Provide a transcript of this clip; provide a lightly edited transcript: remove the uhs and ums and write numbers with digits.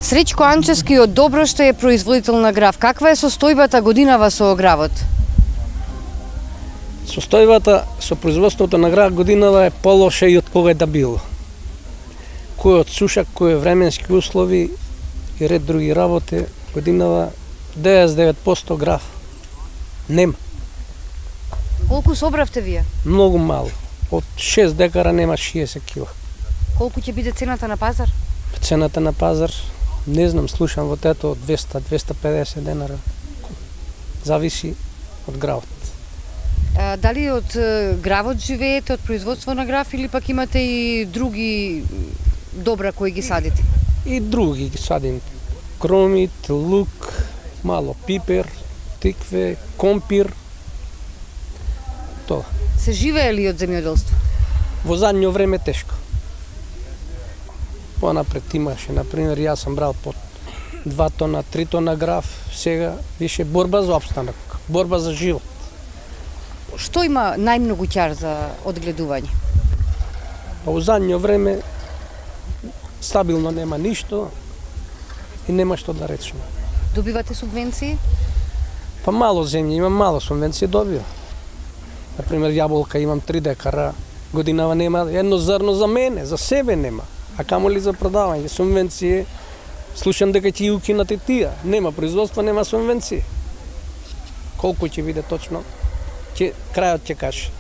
Среќко Анчевски од Доброште е производител на грав. Каква е состојбата годинава со гравот? Состојбата со производството на грав годинава е полоша и од кога е да било. Кој од суша, кој е временски услови и ред други работи, годинава 99% грав нема. Колку собравте вие? Многу мало. Од 6 декара нема 60 кила. Колку ќе биде цената на пазар? Цената на пазар, не знам, слушам во тето од 200-250 денара. Зависи од гравот. Дали од гравот живеете, од производство на грав или пак имате и други добра кои ги садите? И други ги садим. Кромит, лук, мало пипер, тикве, компир. Тоа. Се живее ли од земјоделство? Во задњо време тешко. Понапред имаше, например, јас сам брал по 2 тона, 3 тона грав, сега више борба за опстанок, борба за живот. Што има најмногу ќар за одгледување? Па во задњо време стабилно нема ништо и нема што да речеме. Добивате субвенции? Па мало земје, имам мало субвенции добива. Например, јаболка имам 3 декара, годинава нема едно зрно за мене, за себе нема. А камоли за продавање, субвенции, слушам дека ќе укинат и тие. Нема производство, нема субвенции. Колку ќе биде точно, крајот ќе каже.